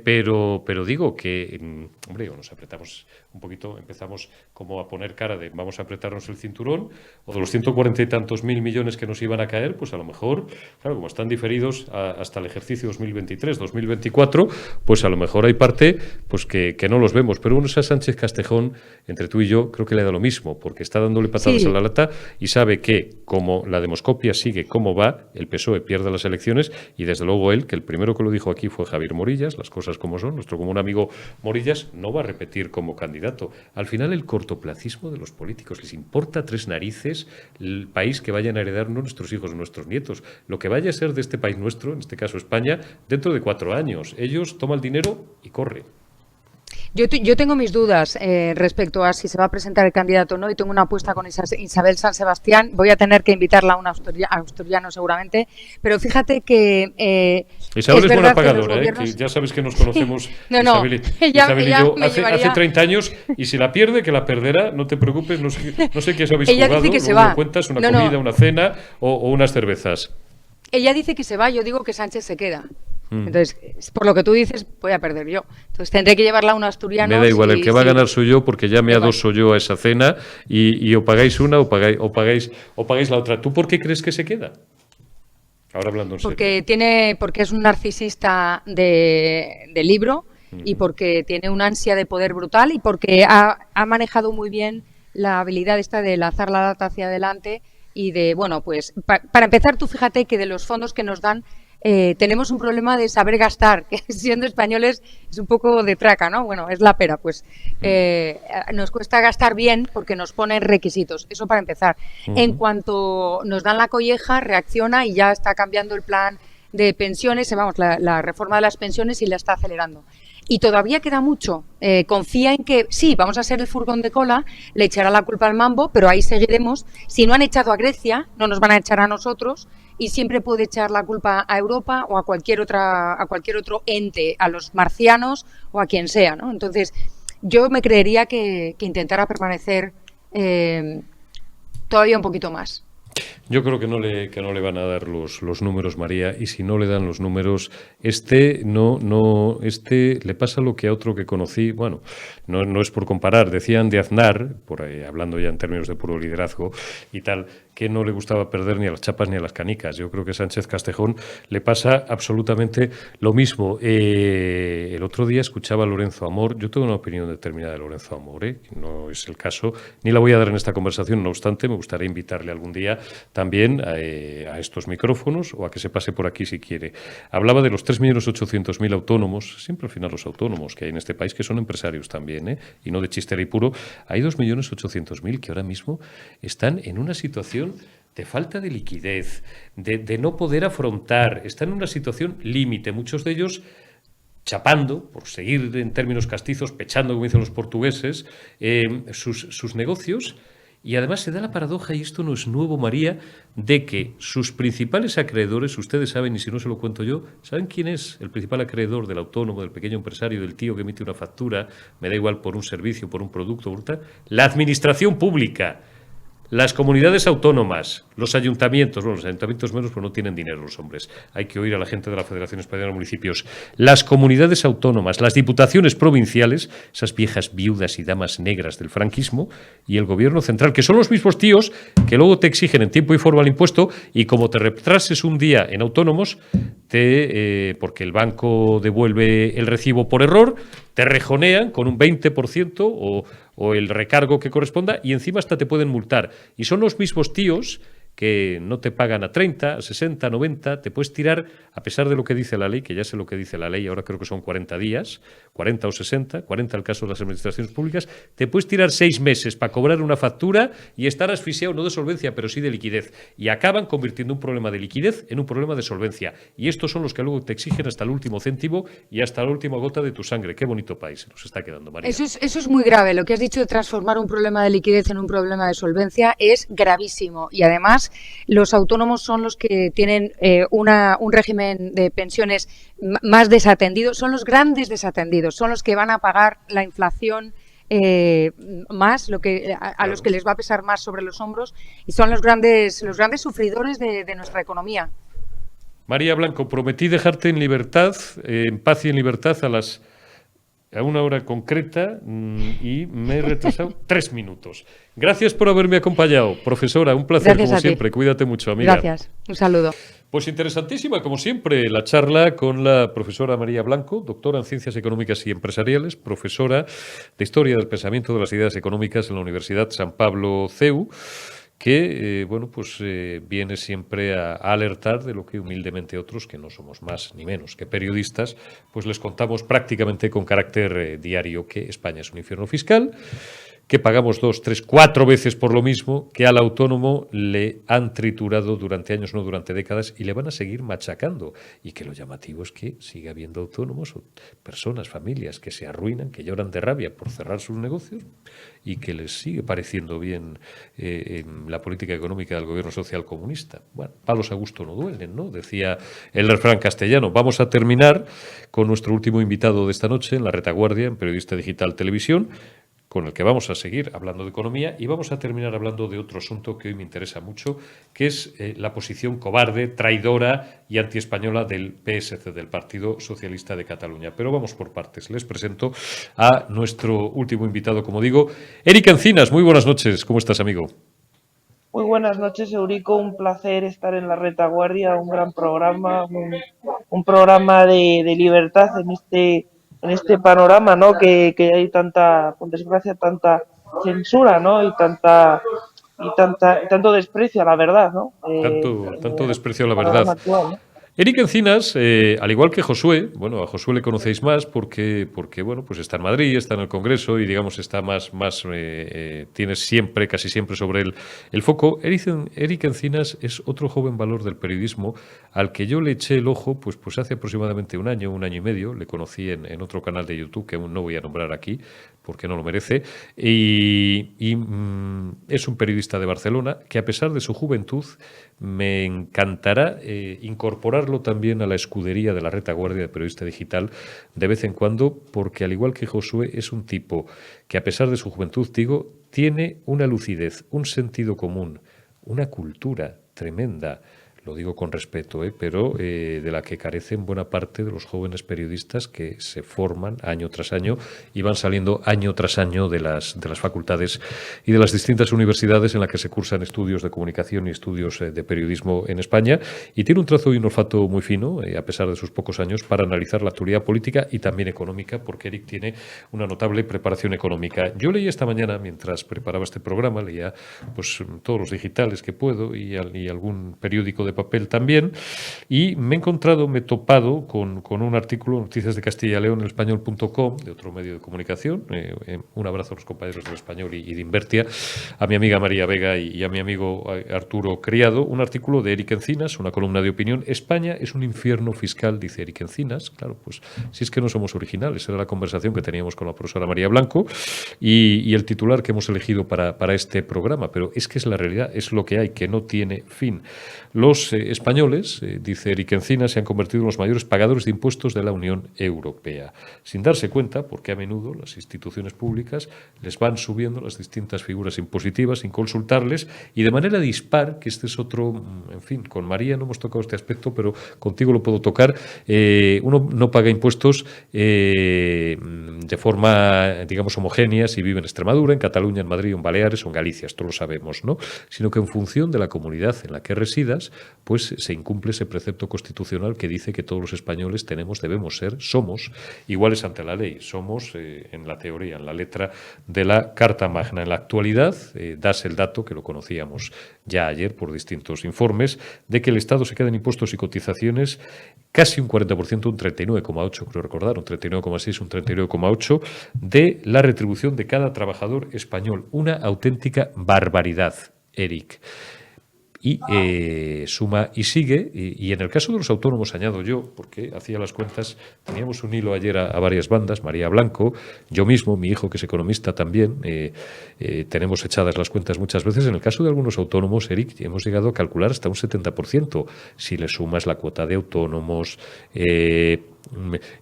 pero digo que, hombre, o nos apretamos un poquito, empezamos como a poner cara de vamos a apretarnos el cinturón, o de los 140 y tantos mil millones que nos iban a caer, pues a lo mejor, claro, como están diferidos hasta el ejercicio 2023, 2024, pues a lo mejor hay parte pues que no los vemos. Pero uno, a Sánchez Castejón, entre tú y yo, creo que le da lo mismo, porque está dándole patadas a la lata y sabe que, como la demoscopia sigue como va, el PSOE pierde las elecciones y desde luego él, que el primero que lo dijo aquí fue Javier Morillas, las cosas como son, nuestro común amigo Morillas, no va a repetir como candidato. Al final el cortoplacismo de los políticos, les importa tres narices el país que vayan a heredar nuestros hijos o nuestros nietos, lo que vaya a ser de este país nuestro, en este caso España, dentro de 4 años. Ellos toman el dinero y corren. Yo tengo mis dudas respecto a si se va a presentar el candidato o no, y tengo una apuesta con Isabel San Sebastián. Voy a tener que invitarla a un asturiano seguramente, pero fíjate que Isabel es buena pagadora, gobiernos... que ya sabes que nos conocemos. No, Isabel y ella yo llevaría... hace 30 años, y si la pierde, que la perderá, no te preocupes, no sé qué os habéis jugado, dice que se luego va. me cuentas una comida, una cena o unas cervezas. Ella dice que se va, yo digo que Sánchez se queda. Entonces, por lo que tú dices, voy a perder yo. Entonces tendré que llevarla a un asturiano. Me da igual, el que va a ganar soy yo, porque ya me adoso yo a esa cena y o pagáis una o pagáis la otra. ¿Tú por qué crees que se queda? Ahora hablando en serio. Porque es un narcisista de libro y porque tiene una ansia de poder brutal y porque ha manejado muy bien la habilidad esta de lanzar la data hacia adelante y de, bueno, pues para empezar, tú fíjate que de los fondos que nos dan tenemos un problema de saber gastar, que siendo españoles es un poco de traca, ¿no? Bueno, es la pera, pues nos cuesta gastar bien porque nos ponen requisitos, eso para empezar. En cuanto nos dan la colleja, reacciona y ya está cambiando el plan de pensiones, vamos, la reforma de las pensiones y la está acelerando. Y todavía queda mucho. Confía en que sí, vamos a ser el furgón de cola, le echará la culpa al mambo, pero ahí seguiremos. Si no han echado a Grecia, no nos van a echar a nosotros y siempre puede echar la culpa a Europa o a cualquier otro ente, a los marcianos o a quien sea, ¿no? Entonces, yo me creería que intentara permanecer todavía un poquito más. Yo creo que no le van a dar los números, María, y si no le dan los números, este le pasa lo que a otro que conocí, bueno, no es por comparar, decían de Aznar, por ahí, hablando ya en términos de puro liderazgo y tal, que no le gustaba perder ni a las chapas ni a las canicas. Yo creo que a Sánchez Castejón le pasa absolutamente lo mismo. El otro día escuchaba a Lorenzo Amor, yo tengo una opinión determinada de Lorenzo Amor, no es el caso, ni la voy a dar en esta conversación, no obstante, me gustaría invitarle algún día también a estos micrófonos o a que se pase por aquí si quiere. Hablaba de los 3.800.000 autónomos, siempre al final los autónomos que hay en este país, que son empresarios también, y no de chistera y puro. Hay 2.800.000 que ahora mismo están en una situación de falta de liquidez, de no poder afrontar, están en una situación límite, muchos de ellos chapando, por seguir en términos castizos, pechando, como dicen los portugueses, sus negocios. Y además se da la paradoja, y esto no es nuevo, María, de que sus principales acreedores, ustedes saben, y si no se lo cuento yo, ¿saben quién es el principal acreedor del autónomo, del pequeño empresario, del tío que emite una factura, me da igual por un servicio, por un producto, por tal? La administración pública, las comunidades autónomas, los ayuntamientos, bueno, los ayuntamientos menos, pero no tienen dinero los hombres. Hay que oír a la gente de la Federación Española de Municipios. Las comunidades autónomas, las diputaciones provinciales, esas viejas viudas y damas negras del franquismo, y el gobierno central, que son los mismos tíos que luego te exigen en tiempo y forma el impuesto, y como te retrases un día en autónomos, porque el banco devuelve el recibo por error, te rejonean con un 20% o el recargo que corresponda, y encima hasta te pueden multar. Y son los mismos tíos que no te pagan a 30, a 60, 90, te puedes tirar, a pesar de lo que dice la ley, que ya sé lo que dice la ley, ahora creo que son 40 días, 40 o 60, 40 el caso de las administraciones públicas, te puedes tirar 6 meses para cobrar una factura y estar asfixiado no de solvencia, pero sí de liquidez. Y acaban convirtiendo un problema de liquidez en un problema de solvencia. Y estos son los que luego te exigen hasta el último céntimo y hasta la última gota de tu sangre. Qué bonito país nos está quedando, María. Eso es muy grave. Lo que has dicho de transformar un problema de liquidez en un problema de solvencia es gravísimo. Y además, los autónomos son los que tienen un régimen de pensiones más desatendido. Son los grandes desatendidos. Son los que van a pagar la inflación más, a los que les va a pesar más sobre los hombros, y son los grandes sufridores de nuestra economía. María Blanco, prometí dejarte en libertad, en paz y en libertad a una hora concreta y me he retrasado 3 minutos. Gracias por haberme acompañado, profesora. Un placer. Gracias como siempre. Cuídate mucho, amiga. Gracias. Un saludo. Pues interesantísima, como siempre, la charla con la profesora María Blanco, doctora en Ciencias Económicas y Empresariales, profesora de Historia del Pensamiento de las Ideas Económicas en la Universidad San Pablo CEU, que viene siempre a alertar de lo que humildemente otros, que no somos más ni menos que periodistas, pues les contamos prácticamente con carácter diario que España es un infierno fiscal, que pagamos 2, 3, 4 veces por lo mismo, que al autónomo le han triturado durante años, no durante décadas, y le van a seguir machacando. Y que lo llamativo es que sigue habiendo autónomos o personas, familias que se arruinan, que lloran de rabia por cerrar sus negocios y que les sigue pareciendo bien la política económica del gobierno social comunista. Bueno, palos a gusto no duelen, ¿no? Decía el refrán castellano. Vamos a terminar con nuestro último invitado de esta noche en La Retaguardia, en Periodista Digital Televisión, con el que vamos a seguir hablando de economía y vamos a terminar hablando de otro asunto que hoy me interesa mucho, que es la posición cobarde, traidora y antiespañola del PSC, del Partido Socialista de Cataluña. Pero vamos por partes. Les presento a nuestro último invitado, como digo, Eric Encinas. Muy buenas noches. ¿Cómo estás, amigo? Muy buenas noches, Eurico. Un placer estar en La Retaguardia, un gran programa, un programa de libertad en este panorama, ¿no? Que hay tanta, por desgracia, tanta censura, ¿no? Y tanto desprecio a la verdad, ¿no? Tanto desprecio a la verdad. Actual, ¿no? Eric Encinas, al igual que Josué, bueno, a Josué le conocéis más porque bueno, pues está en Madrid, está en el Congreso y digamos está tiene siempre, casi siempre sobre él el foco. Eric Encinas es otro joven valor del periodismo al que yo le eché el ojo pues hace aproximadamente un año y medio. Le conocí en otro canal de YouTube que aún no voy a nombrar aquí porque no lo merece, y es un periodista de Barcelona que, a pesar de su juventud, me encantará incorporarlo también a la escudería de La Retaguardia de Periodista Digital de vez en cuando, porque al igual que Josué es un tipo que, a pesar de su juventud, digo, tiene una lucidez, un sentido común, una cultura tremenda. Lo digo con respeto, pero de la que carecen buena parte de los jóvenes periodistas que se forman año tras año y van saliendo año tras año de las facultades y de las distintas universidades en las que se cursan estudios de comunicación y estudios de periodismo en España. Y tiene un trazo y un olfato muy fino, a pesar de sus pocos años, para analizar la actualidad política y también económica, porque Eric tiene una notable preparación económica. Yo leí esta mañana, mientras preparaba este programa, leía pues todos los digitales que puedo y algún periódico de papel también, y me he topado con un artículo, Noticias de Castilla y León, en Español.com, de otro medio de comunicación. Un abrazo a los compañeros del Español y de Invertia, a mi amiga María Vega y a mi amigo Arturo Criado. Un artículo de Eric Encinas, una columna de opinión. España es un infierno fiscal, dice Eric Encinas. Claro, pues si es que no somos originales. Era la conversación que teníamos con la profesora María Blanco y el titular que hemos elegido para este programa. Pero es que es la realidad, es lo que hay, que no tiene fin. Los españoles, dice Eric Encinas, se han convertido en los mayores pagadores de impuestos de la Unión Europea, sin darse cuenta, porque a menudo las instituciones públicas les van subiendo las distintas figuras impositivas sin consultarles y de manera dispar, que este es otro, en fin, con María no hemos tocado este aspecto, pero contigo lo puedo tocar. Uno no paga impuestos de forma, digamos, homogénea si vive en Extremadura, en Cataluña, en Madrid, en Baleares o en Galicia, esto lo sabemos, ¿no? Sino que en función de la comunidad en la que residas, pues se incumple ese precepto constitucional que dice que todos los españoles debemos ser, somos iguales ante la ley. Somos, en la teoría, en la letra de la Carta Magna. En la actualidad, das el dato, que lo conocíamos ya ayer por distintos informes, de que el Estado se queda en impuestos y cotizaciones casi un 40%, un 39,8%, creo recordar, un 39,6%, un 39,8% de la retribución de cada trabajador español. Una auténtica barbaridad, Eric. Y suma y sigue, y en el caso de los autónomos añado yo, porque hacía las cuentas, teníamos un hilo ayer a varias bandas, María Blanco, yo mismo, mi hijo que es economista también, tenemos echadas las cuentas muchas veces. En el caso de algunos autónomos, Eric, hemos llegado a calcular hasta un 70%, si le sumas la cuota de autónomos,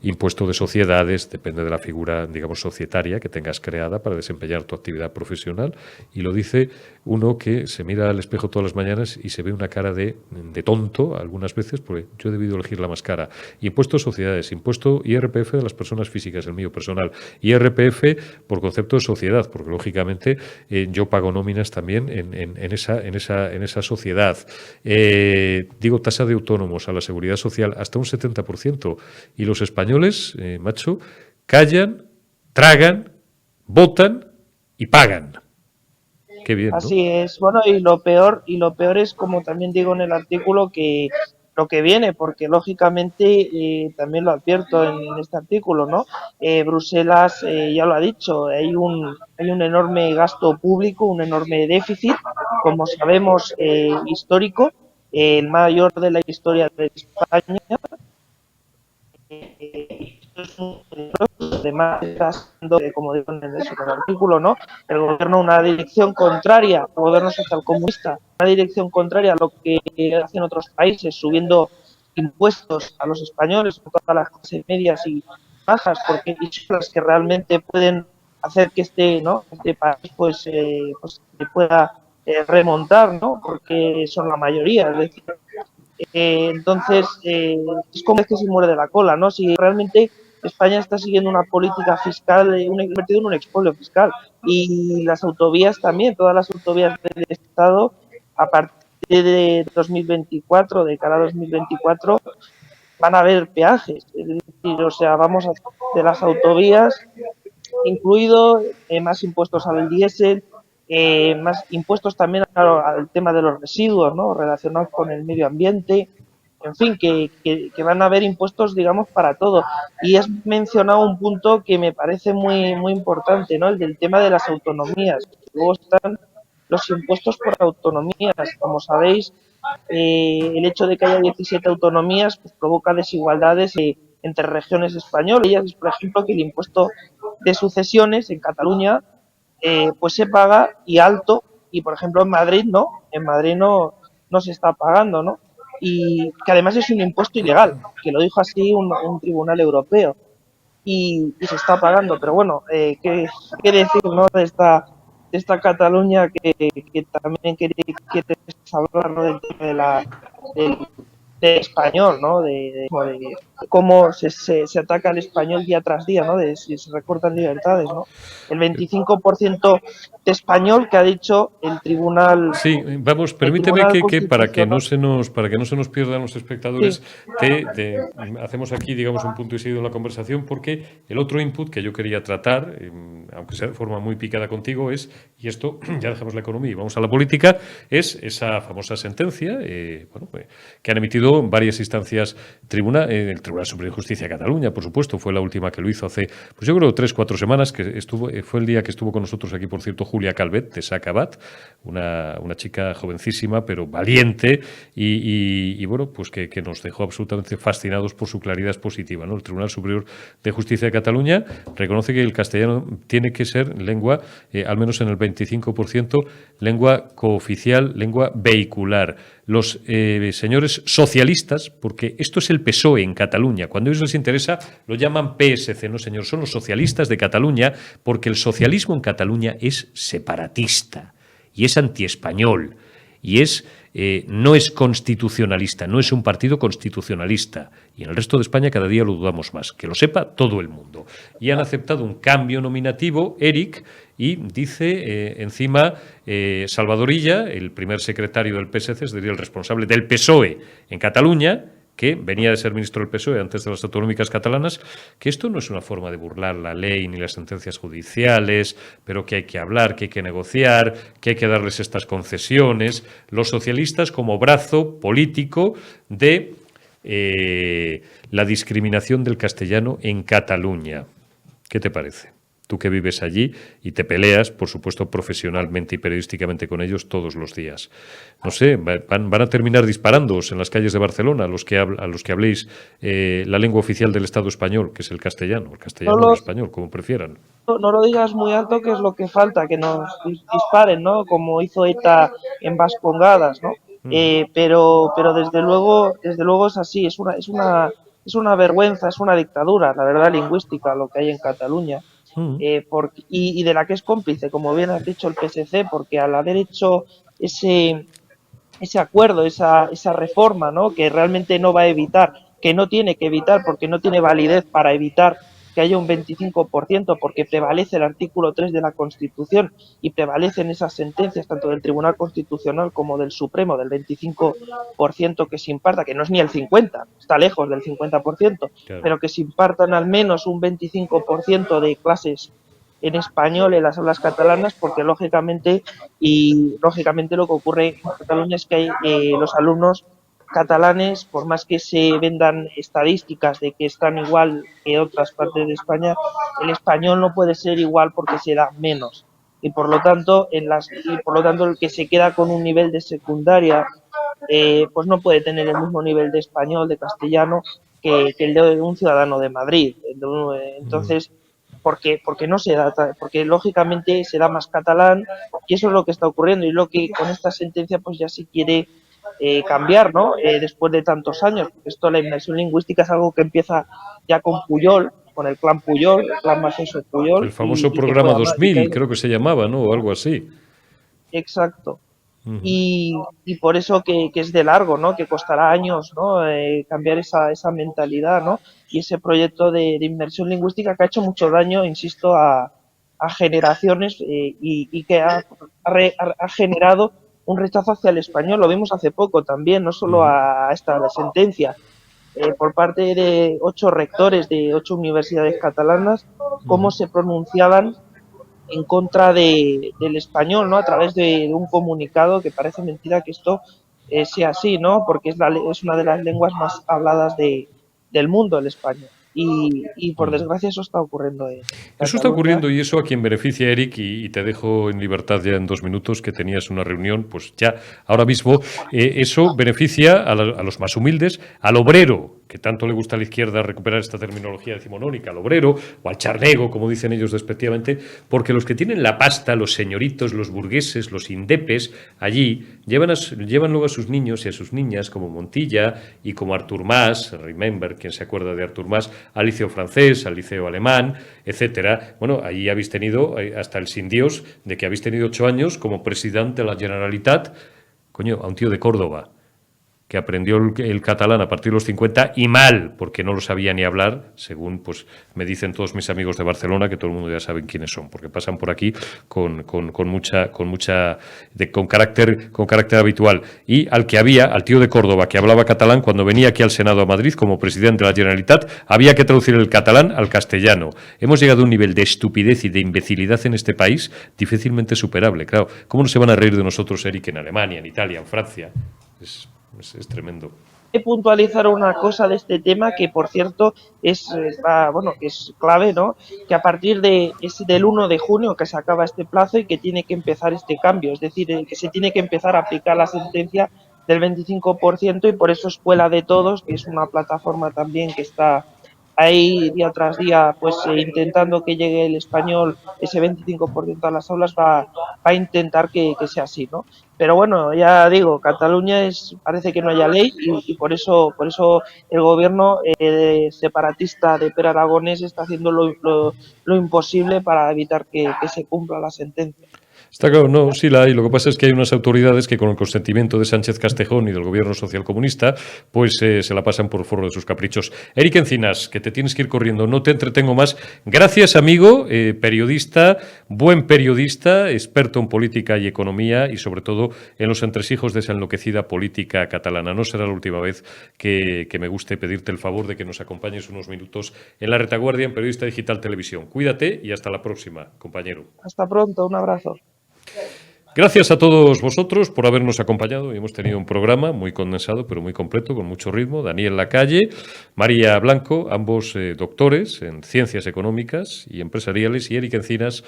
impuesto de sociedades, depende de la figura, digamos, societaria que tengas creada para desempeñar tu actividad profesional, y lo dice uno que se mira al espejo todas las mañanas y se ve una cara de tonto algunas veces, porque yo he debido elegir la más cara. Impuesto de sociedades, impuesto IRPF de las personas físicas, el mío personal, IRPF por concepto de sociedad, porque lógicamente yo pago nóminas también en esa sociedad. Digo, tasa de autónomos a la seguridad social hasta un 70%. Y los españoles, macho, callan, tragan, votan y pagan. Qué bien, ¿no? Así es. Bueno, y lo peor es, como también digo en el artículo, que lo que viene, porque lógicamente también lo advierto en este artículo, ¿no? Bruselas ya lo ha dicho, hay un enorme gasto público, un enorme déficit, como sabemos, histórico, el mayor de la historia de España. Además, como digo en el artículo, ¿no? El gobierno, una dirección contraria, el gobierno socialcomunista, una dirección contraria a lo que hacen otros países, subiendo impuestos a los españoles, a todas las clases medias y bajas, porque son las que realmente pueden hacer que este país pues pueda remontar, ¿no? Porque son la mayoría, es decir, entonces es como que se muere de la cola, ¿no? Si realmente España está siguiendo una política fiscal, convertido en un expolio fiscal, y las autovías también, todas las autovías del Estado, a partir de 2024, de cara a 2024, van a haber peajes, es decir, o sea, vamos de las autovías, incluido más impuestos al diésel, más impuestos también al tema de los residuos, ¿no? Relacionados con el medio ambiente, en fin, que van a haber impuestos, digamos, para todo. Y has mencionado un punto que me parece muy, muy importante, ¿no? El del tema de las autonomías. Luego están los impuestos por autonomías. Como sabéis, el hecho de que haya 17 autonomías pues, provoca desigualdades entre regiones españolas. Por ejemplo, que el impuesto de sucesiones en Cataluña pues se paga y alto, y por ejemplo en Madrid no se está pagando, ¿no? Y que además es un impuesto ilegal, que lo dijo así un tribunal europeo, y se está pagando. Pero bueno, ¿qué decir, ¿no? de esta Cataluña que también quiere hablar, ¿no? del tema del español, ¿no? De cómo se ataca al español día tras día, ¿no? De si se recortan libertades, ¿no? El 25% de español que ha dicho el tribunal. Sí, vamos, permíteme que para que no se nos pierdan los espectadores, sí. Hacemos aquí, digamos, un punto y seguido en la conversación, porque el otro input que yo quería tratar, aunque sea de forma muy picada contigo, es, y esto ya dejamos la economía y vamos a la política, es esa famosa sentencia, que han emitido varias instancias el Tribunal Superior de Justicia de Cataluña, por supuesto, fue la última que lo hizo hace, pues yo creo, 3-4 semanas, que fue el día que estuvo con nosotros aquí, por cierto, Julia Calvet, de Sacabat, una chica jovencísima, pero valiente, y bueno, pues que nos dejó absolutamente fascinados por su claridad expositiva, ¿no? El Tribunal Superior de Justicia de Cataluña reconoce que el castellano tiene que ser lengua, al menos en el 25%, lengua cooficial, lengua vehicular. Los señores socialistas, porque esto es el PSOE en Cataluña, cuando a ellos les interesa lo llaman PSC, no señor, son los socialistas de Cataluña, porque el socialismo en Cataluña es separatista y es antiespañol y es no es constitucionalista, no es un partido constitucionalista. Y en el resto de España cada día lo dudamos más. Que lo sepa todo el mundo. Y han aceptado un cambio nominativo, Eric, y dice encima Salvador Illa, el primer secretario del PSC, es decir, el responsable del PSOE en Cataluña, que venía de ser ministro del PSOE antes de las autonómicas catalanas, que esto no es una forma de burlar la ley ni las sentencias judiciales, pero que hay que hablar, que hay que negociar, que hay que darles estas concesiones. Los socialistas como brazo político de la discriminación del castellano en Cataluña. ¿Qué te parece? Tú que vives allí y te peleas, por supuesto, profesionalmente y periodísticamente con ellos todos los días. No sé, van a terminar disparándoos en las calles de Barcelona a los que habléis la lengua oficial del Estado español, que es el castellano o el español, como prefieran. No lo digas muy alto, que es lo que falta, que nos disparen, ¿no? Como hizo ETA en Vascongadas, ¿no? Pero desde luego es así, es una vergüenza, es una dictadura, la verdad, lingüística, lo que hay en Cataluña. Y de la que es cómplice, como bien has dicho, el PSC, porque al haber hecho ese acuerdo, esa reforma, ¿no? Que realmente no va a evitar, que no tiene que evitar, porque no tiene validez para evitar que haya un 25%, porque prevalece el artículo 3 de la Constitución y prevalecen esas sentencias tanto del Tribunal Constitucional como del Supremo del 25% que se imparta, que no es ni el 50%, está lejos del 50%, claro, pero que se impartan al menos un 25% de clases en español en las aulas catalanas, porque lógicamente lo que ocurre en Cataluña es que hay los alumnos catalanes, por más que se vendan estadísticas de que están igual que otras partes de España, el español no puede ser igual porque se da menos. Y por lo tanto, el que se queda con un nivel de secundaria, pues no puede tener el mismo nivel de español, de castellano, que el de un ciudadano de Madrid. Entonces, porque no se da, porque lógicamente se da más catalán, y eso es lo que está ocurriendo, y lo que con esta sentencia pues ya se quiere cambiar, ¿no? Después de tantos años. Esto, la inmersión lingüística, es algo que empieza ya con Pujol, con el clan Pujol, el clan mafioso Pujol. El famoso programa 2000, creo que se llamaba, ¿no? O algo así. Exacto. Y por eso que es de largo, ¿no? Que costará años, ¿no? Cambiar esa mentalidad, ¿no? Y ese proyecto de inmersión lingüística que ha hecho mucho daño, insisto, a generaciones y que ha generado un rechazo hacia el español. Lo vimos hace poco también, no solo a esta sentencia, por parte de 8 rectores de 8 universidades catalanas, cómo se pronunciaban en contra del español, ¿no? A través de un comunicado, que parece mentira que esto sea así, ¿no? Porque es una de las lenguas más habladas del mundo, el español. Y por desgracia eso está ocurriendo. Eso está ocurriendo, y eso a quien beneficia, Eric, y te dejo en libertad ya en 2 minutos, que tenías una reunión, pues ya ahora mismo, eso beneficia a los más humildes, al obrero, que tanto le gusta a la izquierda recuperar esta terminología decimonónica, al obrero o al charnego, como dicen ellos despectivamente, porque los que tienen la pasta, los señoritos, los burgueses, los indepes, allí llevan luego a sus niños y a sus niñas, como Montilla y como Artur Mas, remember, quien se acuerda de Artur Mas, al liceo francés, al liceo alemán, etcétera. Bueno, allí habéis tenido hasta el sin Dios de que habéis tenido 8 años como presidente de la Generalitat, coño, a un tío de Córdoba, que aprendió el catalán a partir de los 50 y mal, porque no lo sabía ni hablar, según pues me dicen todos mis amigos de Barcelona, que todo el mundo ya saben quiénes son, porque pasan por aquí con carácter habitual. Y al tío de Córdoba, que hablaba catalán, cuando venía aquí al Senado a Madrid como presidente de la Generalitat, había que traducir el catalán al castellano. Hemos llegado a un nivel de estupidez y de imbecilidad en este país difícilmente superable. Claro, ¿cómo no se van a reír de nosotros, Eric, en Alemania, en Italia, en Francia? Es tremendo. He puntualizar una cosa de este tema, que por cierto es clave, ¿no? Que a partir del 1 de junio que se acaba este plazo y que tiene que empezar este cambio, es decir, que se tiene que empezar a aplicar la sentencia del 25%, y por eso Escuela de Todos, que es una plataforma también que está ahí día tras día pues intentando que llegue el español, ese 25% a las aulas, va a intentar que sea así, ¿no? Pero bueno, ya digo, Cataluña parece que no haya ley, y por eso el gobierno separatista de Per Aragonés está haciendo lo imposible para evitar que se cumpla la sentencia. Está claro, no, sí la hay. Lo que pasa es que hay unas autoridades que con el consentimiento de Sánchez Castejón y del gobierno socialcomunista, pues se la pasan por el forro de sus caprichos. Eric Encinas, que te tienes que ir corriendo, no te entretengo más. Gracias, amigo, periodista, buen periodista, experto en política y economía y sobre todo en los entresijos de esa enloquecida política catalana. No será la última vez que me guste pedirte el favor de que nos acompañes unos minutos en La Retaguardia, en Periodista Digital Televisión. Cuídate y hasta la próxima, compañero. Hasta pronto, un abrazo. Gracias a todos vosotros por habernos acompañado. Hemos tenido un programa muy condensado, pero muy completo, con mucho ritmo. Daniel Lacalle, María Blanco, ambos doctores en ciencias económicas y empresariales, y Eric Encinas,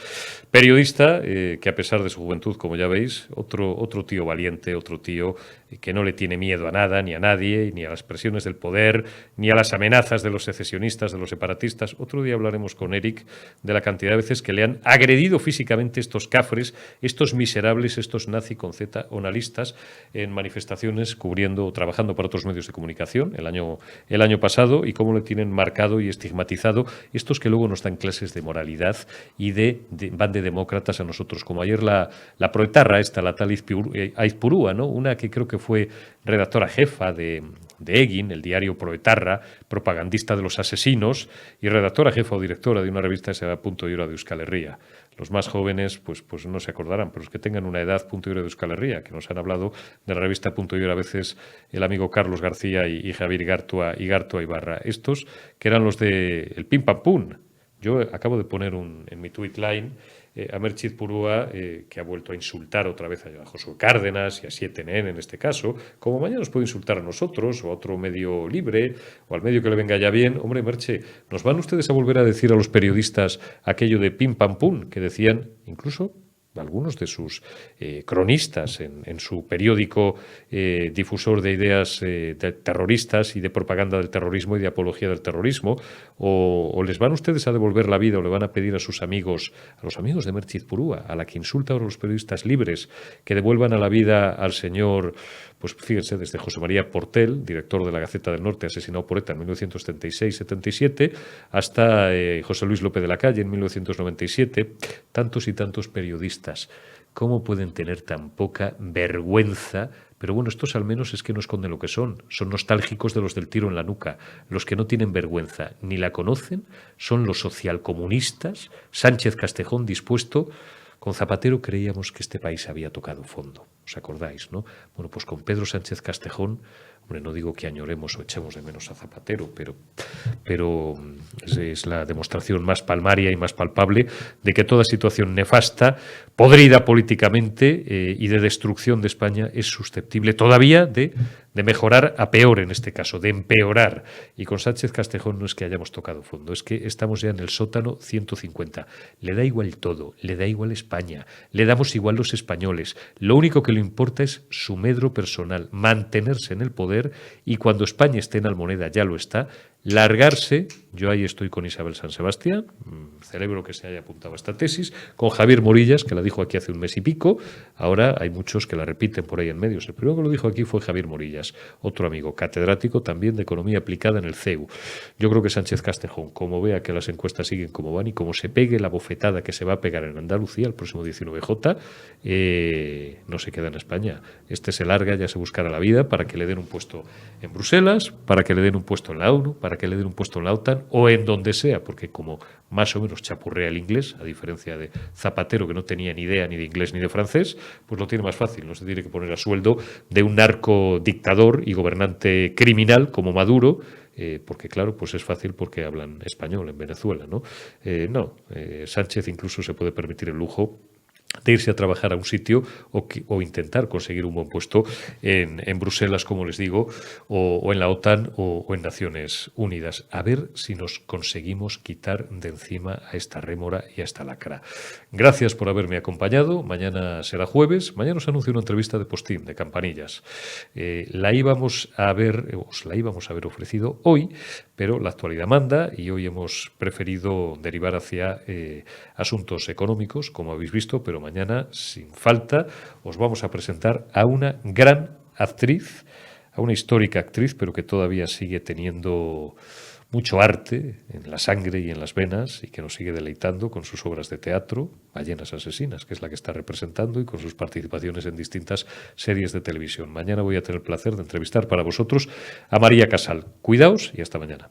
periodista, que a pesar de su juventud, como ya veis, otro tío valiente, otro tío que no le tiene miedo a nada, ni a nadie, ni a las presiones del poder, ni a las amenazas de los secesionistas, de los separatistas. Otro día hablaremos con Eric de la cantidad de veces que le han agredido físicamente estos cafres, estos miserables, estos nazi con Z onalistas en manifestaciones cubriendo o trabajando para otros medios de comunicación el año pasado, y cómo le tienen marcado y estigmatizado estos que luego nos dan clases de moralidad y van de demócratas a nosotros, como ayer la proetarra esta, la tal Aizpurúa, ¿no? Una que creo que fue redactora jefa de Egin, el diario proetarra, propagandista de los asesinos, y redactora jefa o directora de una revista que se llama Punto y Hora de Euskal Herria. Los más jóvenes pues no se acordarán, pero los que tengan una edad, Punto y Hora de Euskal Herria, que nos han hablado de la revista Punto y Hora a veces el amigo Carlos García y Javier Gartua Ibarra. Estos que eran los de el Pim Pam Pum. Yo acabo de poner en mi tweet line a Merche Aizpurúa, que ha vuelto a insultar otra vez a Josué Cárdenas y a 7NN en este caso, como mañana nos puede insultar a nosotros o a otro medio libre o al medio que le venga ya bien. Hombre, Merche, ¿nos van ustedes a volver a decir a los periodistas aquello de pim pam pum que decían incluso algunos de sus cronistas en su periódico difusor de ideas terroristas y de propaganda del terrorismo y de apología del terrorismo? ¿O les van ustedes a devolver la vida o le van a pedir a sus amigos, a los amigos de Merche Aizpurúa, a la que insulta ahora a los periodistas libres, que devuelvan a la vida al señor, pues fíjense, desde José María Portel, director de la Gaceta del Norte, asesinado por ETA en 1976-77, hasta José Luis López de la Calle en 1997, tantos y tantos periodistas? ¿Cómo pueden tener tan poca vergüenza? Pero bueno, estos al menos es que no esconden lo que son nostálgicos de los del tiro en la nuca. Los que no tienen vergüenza ni la conocen son los socialcomunistas. Sánchez Castejón dispuesto. Con Zapatero creíamos que este país había tocado fondo, ¿os acordáis, no? Bueno, pues con Pedro Sánchez Castejón, hombre, no digo que añoremos o echemos de menos a Zapatero, pero es la demostración más palmaria y más palpable de que toda situación nefasta, podrida políticamente y de destrucción de España es susceptible todavía de mejorar a peor en este caso, de empeorar. Y con Sánchez Castejón no es que hayamos tocado fondo, es que estamos ya en el sótano 150. Le da igual todo, le da igual España, le damos igual los españoles. Lo único que le importa es su medro personal, mantenerse en el poder, y cuando España esté en Almoneda, ya lo está, largarse. Yo ahí estoy con Isabel San Sebastián, celebro que se haya apuntado a esta tesis, con Javier Morillas, que la dijo aquí hace un mes y pico, ahora hay muchos que la repiten por ahí en medios. El primero que lo dijo aquí fue Javier Morillas, otro amigo, catedrático también de Economía Aplicada en el CEU. Yo creo que Sánchez Castejón, como vea que las encuestas siguen como van y como se pegue la bofetada que se va a pegar en Andalucía el próximo 19J, no se queda en España. Se larga, ya se buscará la vida para que le den un puesto en Bruselas, para que le den un puesto en la ONU, para que le den un puesto en la OTAN o en donde sea, porque como más o menos chapurrea el inglés, a diferencia de Zapatero, que no tenía ni idea ni de inglés ni de francés, pues lo tiene más fácil, no se tiene que poner a sueldo de un narcodictador y gobernante criminal como Maduro, porque claro, pues es fácil porque hablan español en Venezuela, ¿no? Sánchez incluso se puede permitir el lujo de irse a trabajar a un sitio o intentar conseguir un buen puesto en Bruselas, como les digo, o en la OTAN o en Naciones Unidas. A ver si nos conseguimos quitar de encima a esta rémora y a esta lacra. Gracias por haberme acompañado. Mañana será jueves. Mañana os anuncio una entrevista de Postim, de Campanillas. Os la íbamos a haber ofrecido hoy, pero la actualidad manda y hoy hemos preferido derivar hacia asuntos económicos, como habéis visto, pero mañana, sin falta, os vamos a presentar a una gran actriz, a una histórica actriz, pero que todavía sigue teniendo mucho arte en la sangre y en las venas y que nos sigue deleitando con sus obras de teatro, Ballenas Asesinas, que es la que está representando, y con sus participaciones en distintas series de televisión. Mañana voy a tener el placer de entrevistar para vosotros a María Casal. Cuidaos y hasta mañana.